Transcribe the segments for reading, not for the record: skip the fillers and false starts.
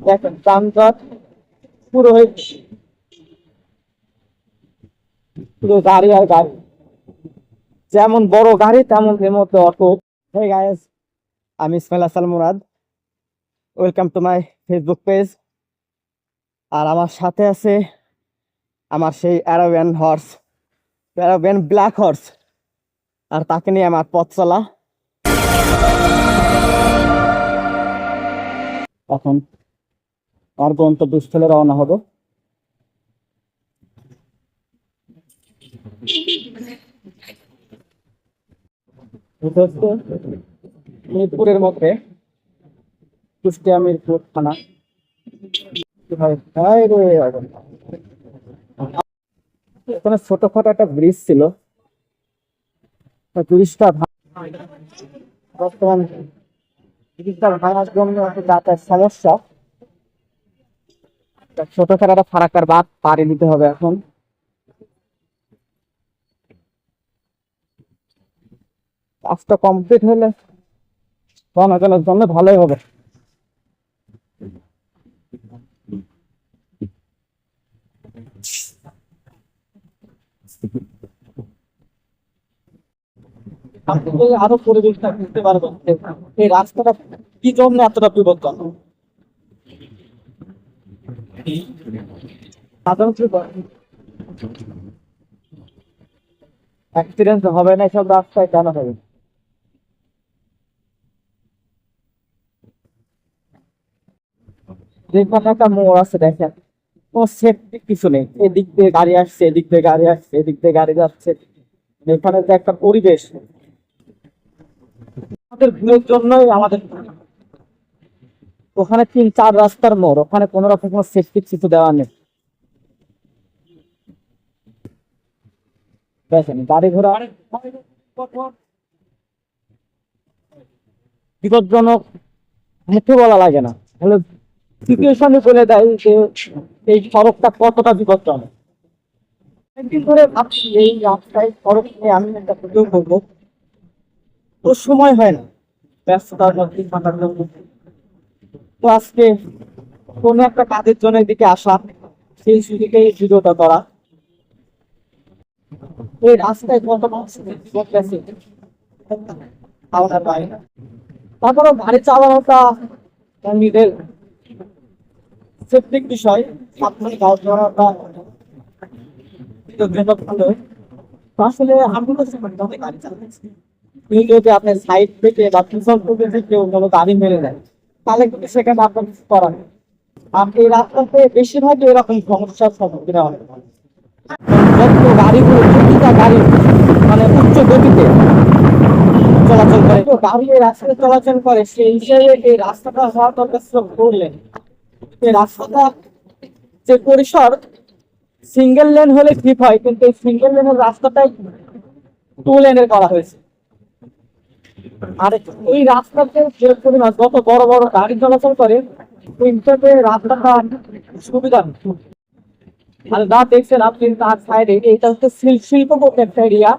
দেখেন যানজট পুরো পুরো গাড়ি আর গাড়ি, যেমন বড় গাড়ি তেমন এর মধ্যে অটো। হে গাইস, আমি Ismail Hasan Murad. Welcome to my Facebook page. আর আমার সাথে আছে আমার সেই Arabian horse, Arabian black horse. আর তাকে নিয়ে আমার পথ চলা। এখন আর গন্তব্যস্থলে রওনা হবো। এটা হচ্ছে মিরপুরের মধ্যে কুষ্টিয়া মিরপুর থানা। এখানে ছোটখাটো একটা ব্রিজ ছিল, ব্রিজটা বর্তমান ব্রিজটা ভাঙার জন্য একটু যাতায়াত সমস্যা। ছোটখাটো একটা ফারাক্কার বাঁধ পাড়ি দিতে হবে এখন। কাজটা কমপ্লিট হলে চলাচলের জন্য ভালোই হবে। আপনি যদি আরো পরিবেশটা বুঝতে পারবেন যে এই রাস্তাটা কি জন্য এতটা বিপজ্জনক। সাধারণত অ্যাক্সিডেন্ট হবে না এসব রাস্তায়, কেন হবে? যেখানে একটা মোড় আছে দেখেন, ও সেফটি কিছু নেই। এদিক দিয়ে গাড়ি আসছে, এদিক দিয়ে গাড়ি আসছে, এদিক দিয়ে গাড়ি যাচ্ছে। এখানে যে একটা পরিবেশ, আমাদের ভুলের জন্যই আমাদের ওখানে 3-4 রাস্তার মোড়, ওখানে কোনো রকম কোনো সেফটি কিছু দেওয়া নেই। দেখেন গাড়ি ঘোড়া বিপজ্জনক মুখে বলা লাগে না, তাহলে সিচুয়েশনে বলে দেয় যে এই সড়কটা কতটা বিপজ্জনক। একদিন ধরে ভাবছি এই রাস্তায় সড়ক নিয়ে আমি একটা ভিডিও করবো, তো সময় হয় না, ব্যস্ততার মধ্যে কাটার জন্য। তো আজকে কোনো একটা কাজের জন্য এদিকে আসা, সেই সুযোগে এই ভিডিওটা করা। এই রাস্তায় কত মানুষ জীবন গেছে আমরা পাই না। তারপরেও গাড়ি চালানোটা নিজের সেফটিক বিষয়, সাবধানে গাড়ি চালানোটা ভালো। আসলে আমি তো গাড়ি চালাচ্ছি, যদি আপনি সাইড থেকে বা পিছন থেকে কেউ কোনো গাড়ি মেরে দেয়, তাহলে কিন্তু সেখানে আপনার কিছু করার নেই। আর এই রাস্তাতে বেশিরভাগই এরকম সমস্যার সম্মুখীন হয়। যত গাড়িগুলো, প্রতিটা গাড়ি মানে উচ্চ গতিতে চলাচল করে, তো গাড়ি এই রাস্তায় চলাচল করে, সেই হিসেবে এই রাস্তাটা হওয়ার দরকার ছিল করলেন। এই রাস্তাটা যে পরিসর সিঙ্গেল লেন হলে ঠিক হয়, কিন্তু এই সিঙ্গেল লেনের রাস্তাটাই 2 লেনের করা হয়েছে। আর এই রাস্তাতে যে পরিমাণ যত বড় বড় গাড়ি চলাচল করে, এই হিসাবে রাস্তাটা সুবিধা নেই। আর যা দেখছেন আপনি তার সাইডে, এটা হচ্ছে শিল্পপতি একটা এরিয়া।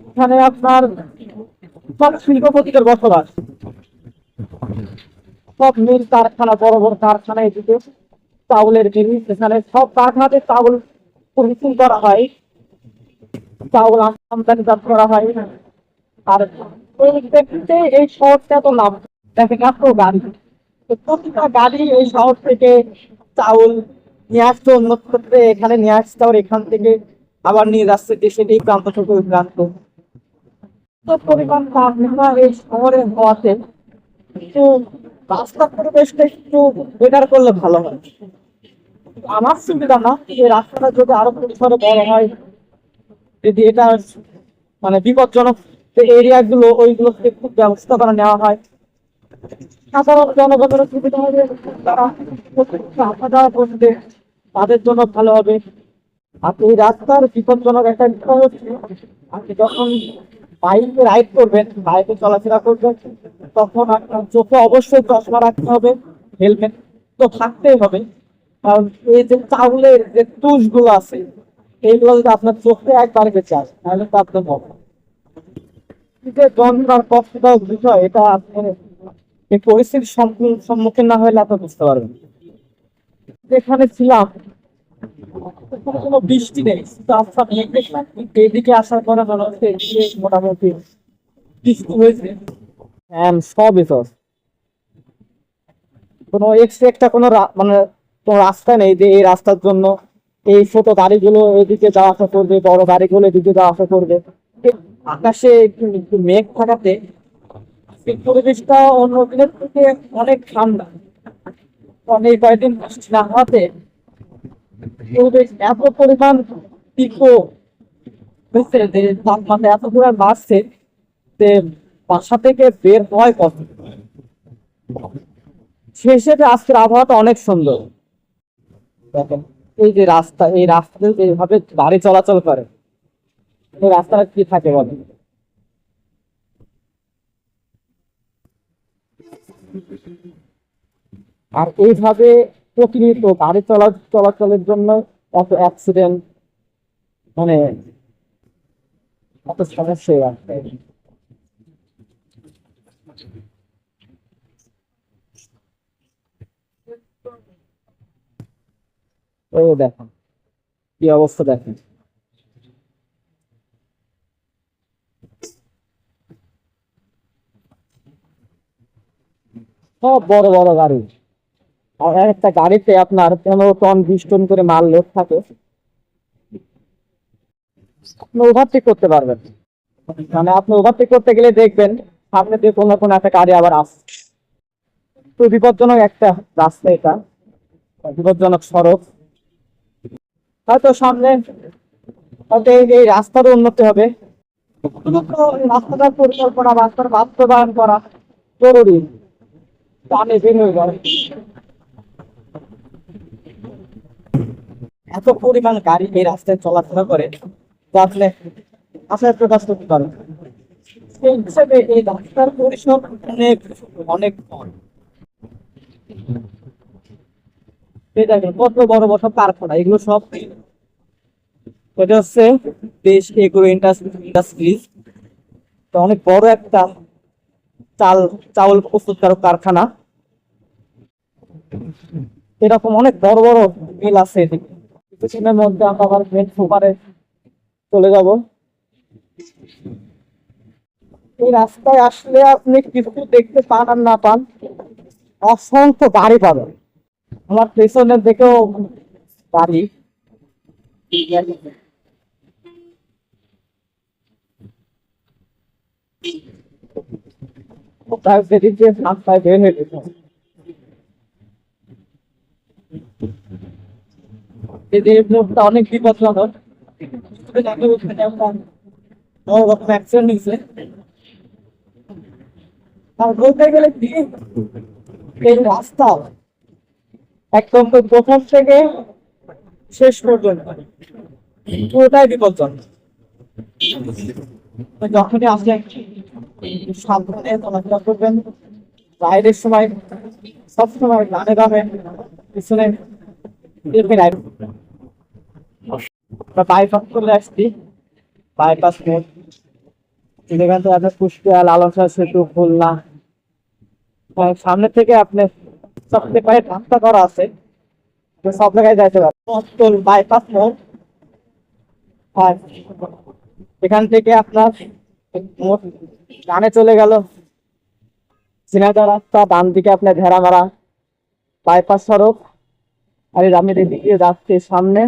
এখানে আপনার সব শিল্পপতিদের বসবাস, সব মিল কারখানা, বড় বড় কারখানা, এদিকে চাউলের মিল, এখানে সব কারখানাতে চাউল প্রসেসিং করা হয়, চাউল আমদানিজাত করা হয়। আর এই ক্ষেত্রে এই শহরটা তো লাভ, দেখেন এত গাড়ি, তো প্রতিটা গাড়ি এই শহর থেকে চাউল নিয়ে আসছে অন্য ক্ষেত্রে, এখানে নিয়ে আসছে, আর এখান থেকে আবার নিয়ে যাচ্ছে দেশের এই প্রান্ত থেকে ওই প্রান্ত। তো পরিমাণ কারখানা এই শহরে হওয়াতে একটু রাস্তার পরিবেশটা একটু বেটার করলে ভালো হয়। আমার সুবিধা না, এই রাস্তাটা যদি আরো পরিসরে বড় হয়, যদি এটা মানে বিপজ্জনক এরিয়া গুলো ওইগুলো থেকে খুব ব্যবস্থা করা নেওয়া হয়, সাধারণ জনগণের সুবিধা হবে, তারা আসা যাওয়া করবে, তাদের জন্য ভালো হবে। আপনি এই রাস্তার বিপজ্জনক একটা বিষয় হচ্ছে, আপনি যখন বাইকে রাইড করবেন, বাইকে চলাফেরা করবেন, তখন আপনার চোখে অবশ্যই চশমা রাখতে হবে, হেলমেট তো থাকতেই হবে। কারণ এই যে চাউলের যে তুষ গুলো আছে, এইগুলো যদি আপনার চোখে একবার গেছে আসে, তাহলে তো আপনার হবে যে যন্ত্র আর কষ্টদায়ক বিষয়, এটা আপনি এই পরিস্থিতির সম্মুখীন না হলে আপনি বুঝতে পারবেন। যেখানে ছিলাম কোনো বৃষ্টি নেই, শুধু আবছা মেঘ দেখলাম, কিন্তু এদিকে আসার পরে মনে হচ্ছে এদিকে মোটামুটি বৃষ্টি হয়েছে। ফ্যান সব এসব, কোনো এক্সট্রা কোনো মানে কোনো রাস্তা নেই যে এই রাস্তার জন্য এই ছোট গাড়িগুলো এদিকে যাওয়া আসা করবে, বড় গাড়িগুলো এদিকে যাওয়া আসা করবে। এই আকাশে একটু একটু মেঘ থাকাতে এই পরিবেশটা অন্য দিনের থেকে অনেক ঠান্ডা। অনেক কয়েকদিন বৃষ্টি না হওয়াতে পরিবেশ এত পরিমাণ তীব্র হয়েছে যে তাপমাত্রা এত পরিমাণ বাড়ছে যে বাসা থেকে বের হয় কত। শেষে আজকের আবহাওয়াটা অনেক সুন্দর। দেখেন এই যে রাস্তা, এই রাস্তাতে এইভাবে গাড়ি চলাচল করে, এই রাস্তাটা কি থাকে বলেন? আর এইভাবে প্রতিনিয়ত গাড়ি চলাচলের জন্য এত অ্যাক্সিডেন্ট, মানে এত সমস্যা হয়ে আসছে। ও দেখেন কি অবস্থা, দেখেন সব বড় বড় গাড়ি। আর একটা গাড়িতে আপনার 15 টন 20 টন করে মাল লোড থাকে, আপনি ওভারটেক করতে পারবেন। মানে আপনি ওভারটেক করতে গেলে দেখবেন সামনে দিয়ে কোনো না কোনো একটা গাড়ি আবার আসছে। তো বিপজ্জনক একটা রাস্তা এটা, বিপজ্জনক সড়ক। হয়তো সামনে হয়তো এই রাস্তারও উন্নতি হবে, শুধুমাত্র এই রাস্তাটার পরিকল্পনা, রাস্তার বাস্তবায়ন করা জরুরি। তো আমি বের হয়ে যাই, এত পরিমাণ গাড়ি এই রাস্তায় চলাফেরা করে যা আসলে আসলে প্রকাশ করতে পারে। সেই হিসেবে এই রাস্তার পরিসর অনেক অনেক কম। এই দেখেন কত বড় বড় সব কারখানা, এগুলো সব, এটা হচ্ছে দেশ এগ্রো ইন্ডাস্ট্রিজ। তো অনেক বড় একটা চাউল প্রস্তুতকারক কারখানা। এরকম অনেক বড় বড় মিল আছে এদিকে। কিছুদিনের মধ্যে আমরা আবার মেন সুপারে চলে যাব। এই রাস্তায় আসলে আপনি কিছু দেখতে পান আর না পান, অসংখ্য গাড়ি পাবেন। আমার পেছনের দিকেও গাড়ি। তার সেদিকে রাস্তায় বের হয়ে গেছে। এই যে মোড়টা অনেক বিপজ্জনক। বড় রকম অ্যাক্সিডেন্ট হয়েছে। আর বলতে গেলে কি, এই রাস্তা একদম তো প্রথম থেকে শেষ পর্যন্ত পুরোটাই বিপজ্জনক। যখনই আসলে সাবধানে চলাফেরা করবেন, রাইডের সময় সবসময় গানে গাবে পিছনে বাইপাস চলে আসছি, বাইপাস মোড়। এখান থেকে আপনার কুষ্টিয়া, লালন সেতু, খুলনা, সামনে থেকে আপনি সবচেয়ে পায়ে রাস্তা করা আছে, সব জায়গায় যাইতে পারেন। বাইপাস মোড়। আর এখান থেকে আপনার মোট ডানে চলে গেল ঝিনাইদহ রাস্তা, ডান দিকে আপনার ভেড়ামারা বাইপাস সড়ক। আর আমি এদিকে যাচ্ছি সামনে।